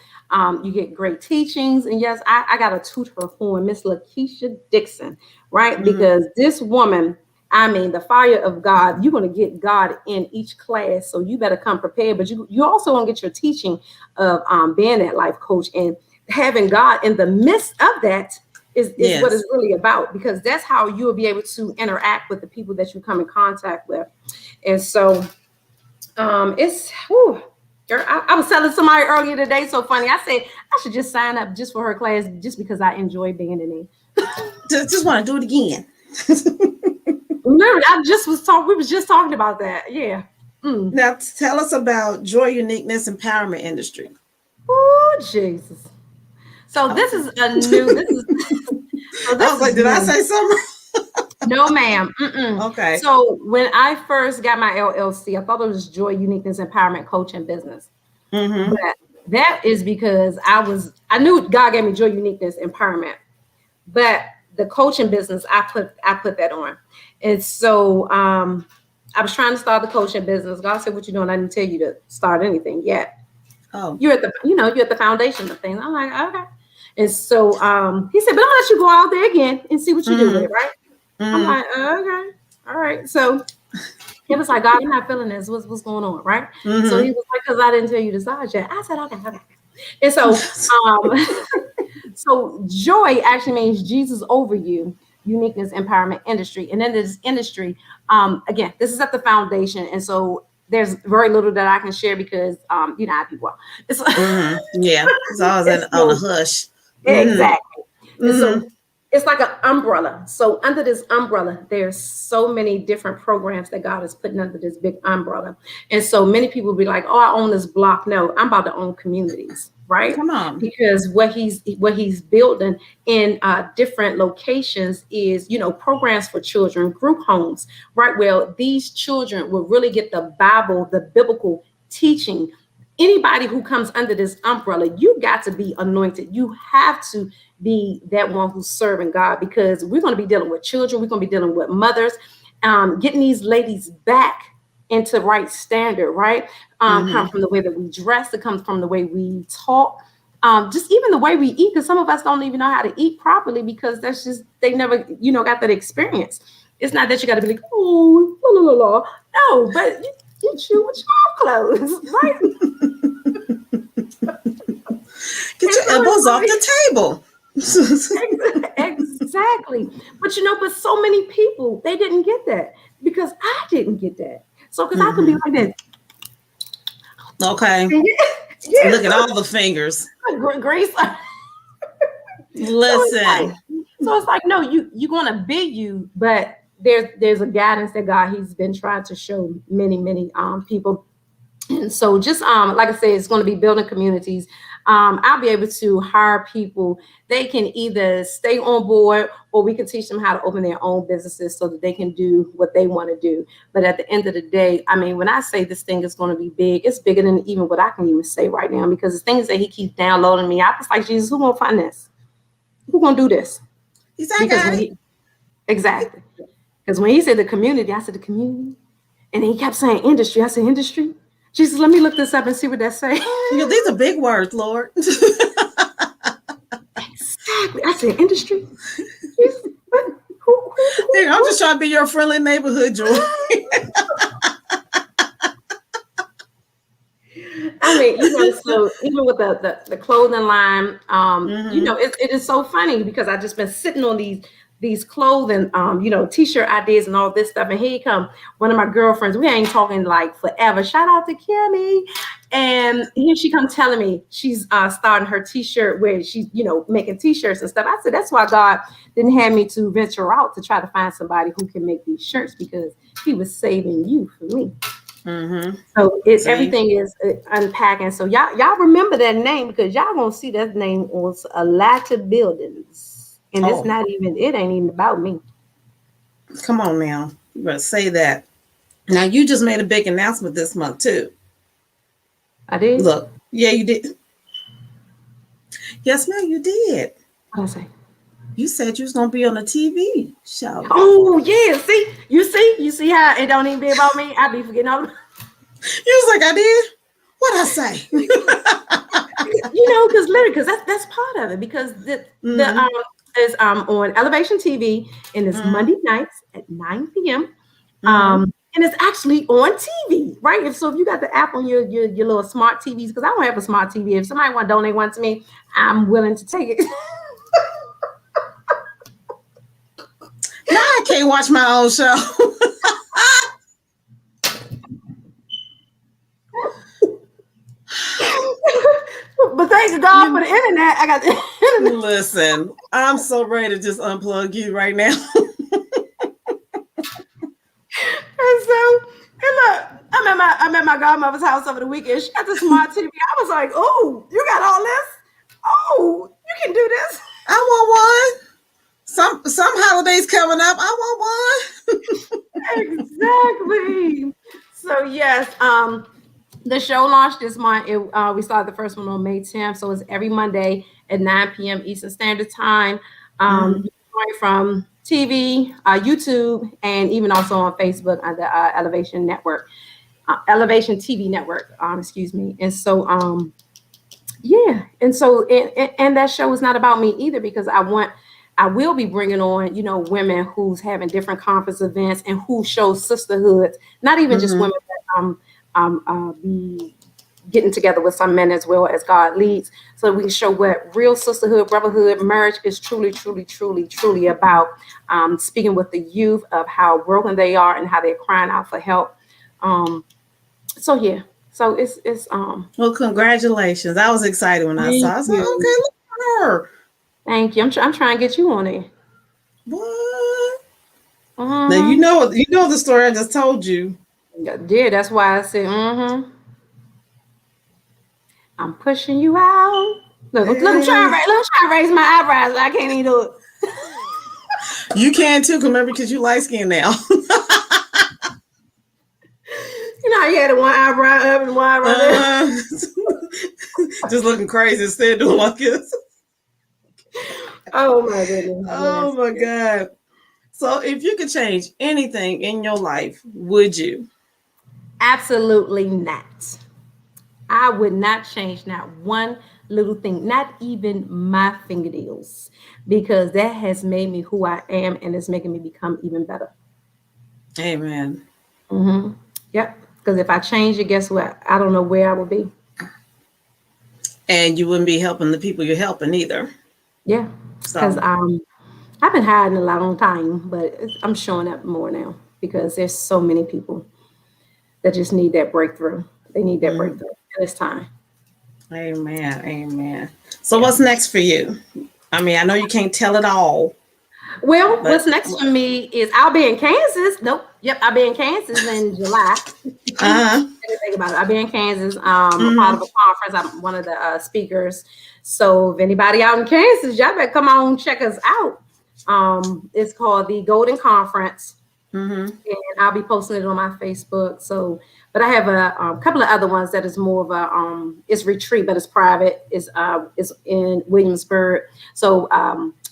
you get great teachings. And yes, I got a toot her horn, Miss Lakeisha Dixon, right? Mhm. Because this woman, I mean, the fire of God, you're going to get God in each class. So you better come prepared. But you also going to get your teaching of being that life coach, and having God in the midst of that is Yes. what it's really about, because that's how you will be able to interact with the people that you come in contact with. And so it's, whew, girl, I was telling somebody earlier today, so funny. I said I should just sign up just for her class just because I enjoy being in it. Just want to do it again. Literally, we was just talking about that. Yeah. Now tell us about Joy Uniqueness Empowerment Industry. Oh, Jesus. So this is a new, this is, so this I was like, did I say something? No, ma'am. Mm-mm. Okay. So when I first got my LLC, I thought it was Joy Uniqueness Empowerment Coaching Business. Mm-hmm. But that is because I knew God gave me Joy Uniqueness Empowerment, but the coaching business, I put that on. And so I was trying to start the coaching business. God said, "What you doing? I didn't tell you to start anything yet. Oh, You're at the foundation of things." I'm like, okay. And so he said, "But I'm gonna let you go out there again and see what you do with it, right?" I'm like, okay, all right. So he was like, "God, I'm not feeling this. What's going on, right?" Mm-hmm. So he was like, "Because I didn't tell you to start yet." I said, "Okay." And so so joy actually means Jesus over you, uniqueness, empowerment, industry. And in this industry, again, this is at the foundation. And so there's very little that I can share because you know how people are. It's yeah, it's always on a hush. Exactly. And so it's like an umbrella. So under this umbrella, there's so many different programs that God is putting under this big umbrella. And so many people will be like, "Oh, I own this block." No, I'm about to own communities, right? Come on. Because what he's building in different locations is, programs for children, group homes, right? Well, these children will really get the Bible, the biblical teaching. Anybody who comes under this umbrella, you got to be anointed. You have to be that one who's serving God, because we're going to be dealing with children. We're going to be dealing with mothers, getting these ladies back into right standard, right? Come from the way that we dress. It comes from the way we talk. Just even the way we eat, because some of us don't even know how to eat properly because that's just, they never, got that experience. It's not that you got to be like, oh, la, la, la, la. No, but you chew with your clothes, right? Get your elbows off the table. Exactly. But but so many people, they didn't get that because I didn't get that. So because I can be like this. Okay. Yeah. Look at all the fingers. Grace. Listen. So it's like, no, you're gonna be you, but there's a guidance that God, he's been trying to show many people. And so just like I said, it's going to be building communities. I'll be able to hire people. They can either stay on board or we can teach them how to open their own businesses so that they can do what they want to do. But at the end of the day, I mean, when I say this thing is going to be big, it's bigger than even what I can even say right now, because the things that he keeps downloading me, I was like, Jesus, who's going to find this? Who's going to do this? He's like, exactly. Because when he said the community, I said the community. And then he kept saying industry. I said industry. Jesus, let me look this up and see what that say. These are big words, Lord. Exactly. I said industry. I'm just trying to be your friendly neighborhood, Joy. I mean, so even with the clothing line, it is so funny because I've just been sitting on these clothing, t-shirt ideas and all this stuff. And here come one of my girlfriends. We ain't talking like forever. Shout out to Kimmy. And here she come telling me she's starting her t-shirt where she's, making t-shirts and stuff. I said, that's why God didn't have me to venture out to try to find somebody who can make these shirts, because he was saving you for me. So everything is unpacking. So y'all remember that name, because y'all gonna see that name on a lot of buildings. And it's not even, it ain't even about me. Come on now. You better say that. Now, you just made a big announcement this month, too. I did? Look. Yeah, you did. Yes, ma'am, you did. What did I say? You said you was going to be on a TV show. Oh, yeah. You see how it don't even be about me? I be forgetting all. You was like, I did? What I say? Because literally, because that's part of it. Because the is on Elevation TV, and it's Monday nights at 9 p.m. And it's actually on TV, right? If you got the app on your little smart TVs, because I don't have a smart TV. If somebody want to donate one to me, I'm willing to take it. Now I can't watch my own show. But thank God for the internet. I got the internet. Listen, I'm so ready to just unplug you right now. And look, I'm at my godmother's house over the weekend. She got the smart TV. I was like, oh, you got all this? Oh, you can do this. I want one. Some holidays coming up. I want one. Exactly. So yes, the show launched this month. We started the first one on May 10th. So it's every Monday at 9 p.m. Eastern Standard Time. From TV, YouTube, and even also on Facebook on the Elevation Network, Elevation TV Network. Excuse me. And so, and so, and that show is not about me either, because I will be bringing on, women who's having different conference events and who show sisterhood, not even just women that be getting together with some men as well as God leads, so we can show what real sisterhood, brotherhood, marriage is truly, truly, truly, truly about. Speaking with the youth of how broken they are and how they're crying out for help. So it's Well, congratulations. I was excited when I saw it. I said, okay, look at her. Thank you. I'm trying to get you on it. What? Now you know the story I just told you. Yeah, that's why I said, I'm pushing you out. Look, I'm trying to raise my eyebrows. I can't even do it. You can too, because you light skinned now. You had one eyebrow up and one eyebrow down. Just looking crazy instead of doing like this. Oh my goodness. Oh my God. So if you could change anything in your life, would you? Absolutely not. I would not change not one little thing, not even my fingernails, because that has made me who I am and it's making me become even better. Amen. Yep. Because if I change it, guess what? I don't know where I would be. And you wouldn't be helping the people you're helping either. Yeah. Because I've been hiding a long time, but I'm showing up more now because there's so many people that just need that breakthrough. They need that breakthrough. And it's time. Amen. Amen. So what's next for you? I mean, I know you can't tell it all. Well, what's next for me is I'll be in Kansas. I'll be in Kansas in July. Think about it. I'll be in Kansas. I'm part of a conference. I'm one of the speakers. So if anybody out in Kansas, y'all better come on check us out. It's called the Golden Conference. And I'll be posting it on my Facebook. So, but I have a couple of other ones that is more of a it's retreat, but it's private. It's in Williamsburg. So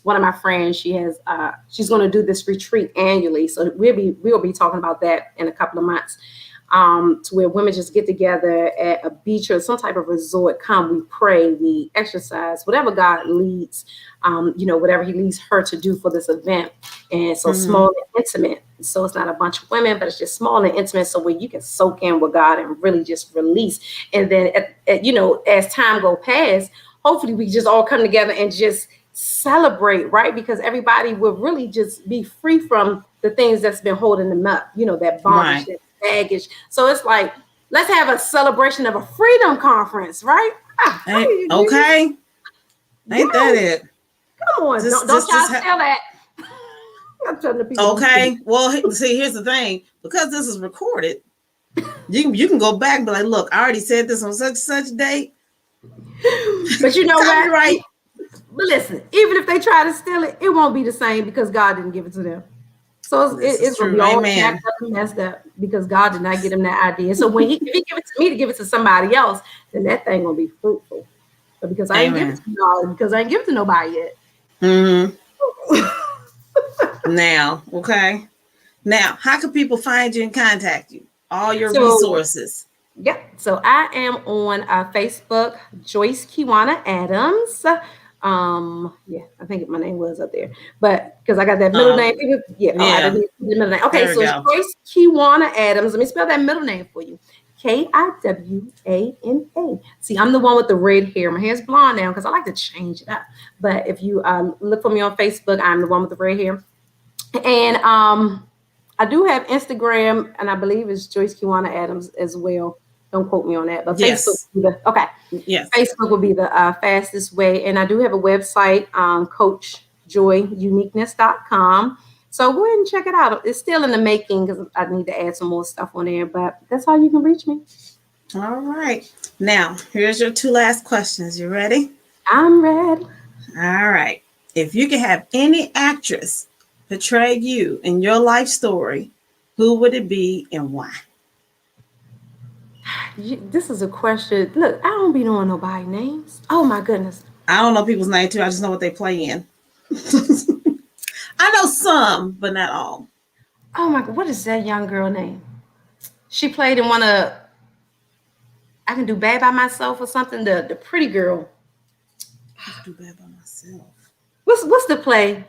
one of my friends, she's going to do this retreat annually. So we'll be talking about that in a couple of months. To where women just get together at a beach or some type of resort, we pray, we exercise, whatever God leads, whatever he leads her to do for this event. And so small and intimate. So it's not a bunch of women, but it's just small and intimate. So where you can soak in with God and really just release. And then, as time goes past, hopefully we just all come together and just celebrate, right? Because everybody will really just be free from the things that's been holding them up, that bondage, that baggage. So it's like, let's have a celebration of a freedom conference, right? Okay. Ain't that it? Come on, don't y'all steal that. I'm telling the people. Okay. Well, see, here's the thing. Because this is recorded, you can go back and be like, look, I already said this on such a date. But you know what? Right. But listen, even if they try to steal it, it won't be the same because God didn't give it to them. So it's going to be all jacked up and messed up because God did not give them that idea. So when if he give it to me to give it to somebody else, then that thing going to be fruitful. But because I ain't give it to y'all, because I ain't give it to nobody yet. Now, how can people find you and contact you? All your resources. Yep. So I am on Facebook, Joyce Kiwana Adams. Yeah, I think my name was up there, but because I got that middle name, I Yeah. didn't put the middle name. Okay, There so we it's go. Joyce Kiwana Adams. Let me spell that middle name for you. Kiwana. See, I'm the one with the red hair. My hair's blonde now because I like to change it up. But if you look for me on Facebook, I'm the one with the red hair. And I do have Instagram, and I believe it's Joyce Kiwana Adams as well. Don't quote me on that, but Facebook. Yes. Okay. Yes. Facebook will be the fastest way. And I do have a website, CoachJoyUniqueness.com. So go ahead and check it out. It's still in the making because I need to add some more stuff on there, but that's how you can reach me. All right. Now, here's your 2 last questions. You ready? I'm ready. All right. If you could have any actress portray you in your life story, who would it be and why? This is a question. Look, I don't be knowing nobody's names. Oh my goodness. I don't know people's names too. I just know what they play in. I know some, but not all. Oh my God. What is that young girl name? She played in one of I Can Do Bad by Myself or something. The pretty girl. I can do bad by myself. What's the play?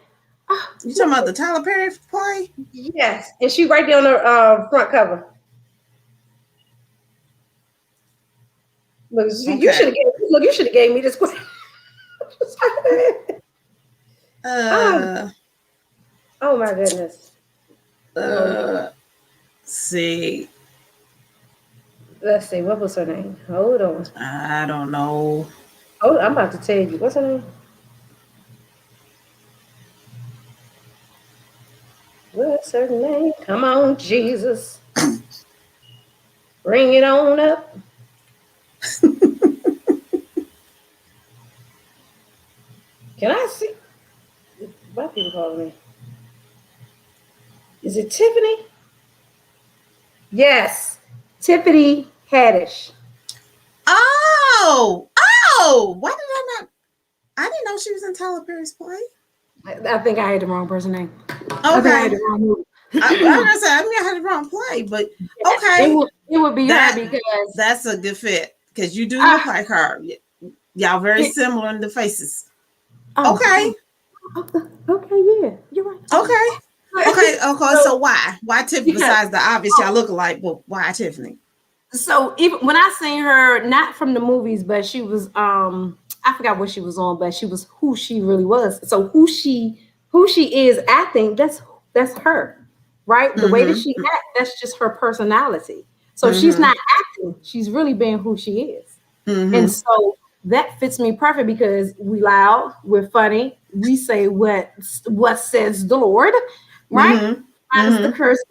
Oh, you talking about the Tyler Perry play? Yes, and she right there on the front cover. Look, okay. You should have gave me this question. Oh my goodness. See. Let's see. What was her name? Hold on. I don't know. Oh, I'm about to tell you. What's her name? What's her name? Come on, Jesus. Bring it on up. Can I see? Why people calling me? Is it Tiffany? Yes, Tiffany Haddish. Oh, why did I not? I didn't know she was in Tyler Perry's play. I think I had the wrong person name. Okay. I had the wrong movie. I had the wrong play, but okay. It would be her because that's a good fit because you do look like her. Y'all very similar in the faces. Okay. Okay, yeah, you're right. Okay. So why? Why Tiffany? Besides the obvious, y'all look alike, but why Tiffany? So even when I seen her, not from the movies, but she was I forgot what she was on, but she was who she really was. So who she is acting, that's her, right? The way that she acts, that's just her personality. So she's not acting; she's really being who she is. And so that fits me perfect because we loud, we're funny, we say what says the Lord, right? Minus the cursing.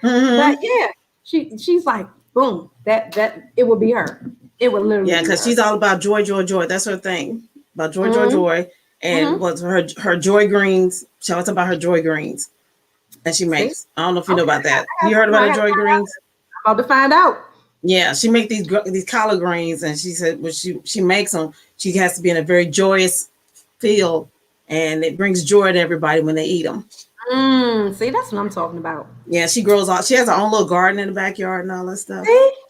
But yeah, she's like boom. That it would be her. It would literally. Yeah, because she's all about joy. That's her thing. About joy. And what's her joy greens? Tell us about her joy greens that she makes. See? I don't know if you know about that. You heard about her joy greens? I'm about to find out. Yeah, she makes these collard greens, and she said when she makes them, she has to be in a very joyous feel, and it brings joy to everybody when they eat them. See, that's what I'm talking about. Yeah, she grows all. She has her own little garden in the backyard and all that stuff.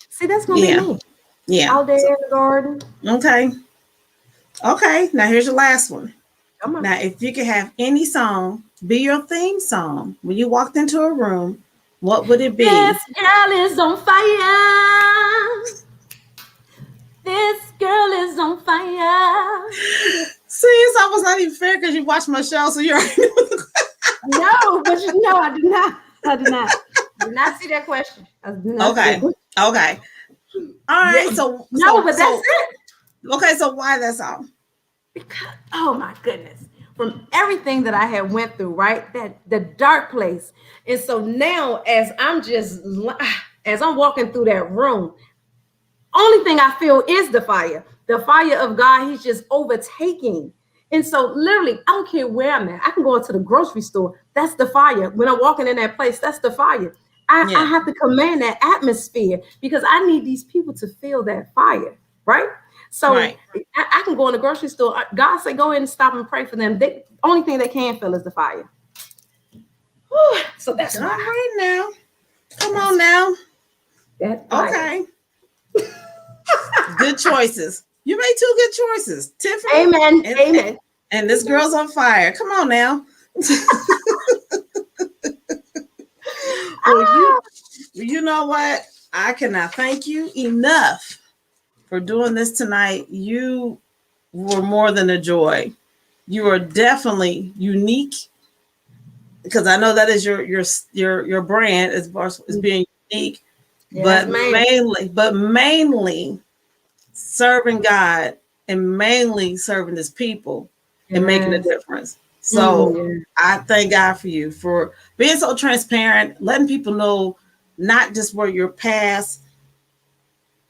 See, that's gonna be me. Yeah, out there in the garden. Okay. Now here's your last one. Come on. Now, if you could have any song be your theme song when you walked into a room, what would it be? This girl is on fire. This girl is on fire. See, it's almost not even fair because you watched my show, so you're already know the question. No, but I did not. I did not see that question. Okay. All right. So that's it. Okay, so why that song? Because, oh my goodness. From everything that I had went through, right? That the dark place. And so now as I'm walking through that room, only thing I feel is the fire of God. He's just overtaking. And so literally, I don't care where I'm at. I can go into the grocery store. That's the fire. When I'm walking in that place, that's the fire. I have to command that atmosphere because I need these people to feel that fire, right? So I can go in the grocery store. God said, go in and stop and pray for them. The only thing they can feel is the fire. Whew. So that's all right now. Come on now. That Okay. Good choices. You made 2 good choices, Tiffany. Amen. And, Amen. and this girl's on fire. Come on now. Well, you know what? I cannot thank you enough for doing this tonight. You were more than a joy. You are definitely unique, because I know that is your brand as being unique, Yes, but mainly serving God and mainly serving His people and making a difference. So I thank God for you for being so transparent, letting people know not just where your past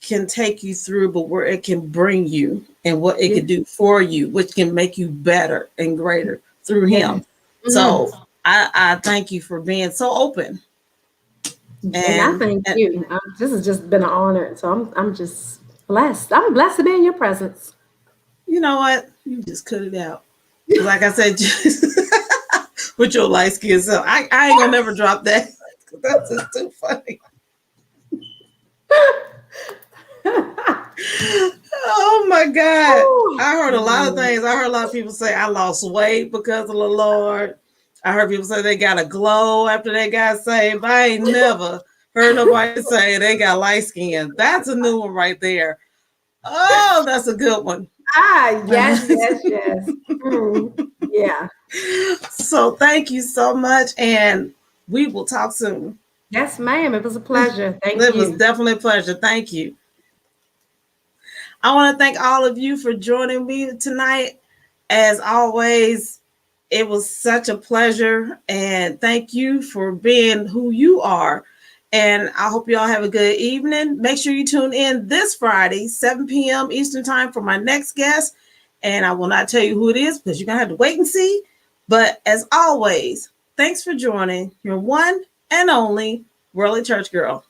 can take you through, but where it can bring you and what it can do for you, which can make you better and greater through Him. So I thank you for being so open. And I thank you. This has just been an honor. So I'm just blessed. I'm blessed to be in your presence. You know what? You just cut it out. Like I said, with your light skin self, I ain't gonna never drop that. That's just too funny. Oh my God. Ooh. I heard a lot of things. I heard a lot of people say I lost weight because of the Lord. I heard people say they got a glow after they got saved. I ain't never heard nobody say they got light skin. That's a new one right there. Oh, that's a good one. Yes. Yeah. So thank you so much, and we will talk soon. Yes, ma'am. It was a pleasure. Thank you. It was definitely a pleasure. Thank you. I want to thank all of you for joining me tonight. As always, it was such a pleasure, and thank you for being who you are. And I hope you all have a good evening. Make sure you tune in this Friday, 7 p.m. Eastern Time, for my next guest. And I will not tell you who it is because you're going to have to wait and see. But as always, thanks for joining your one and only Worldly Church Girl.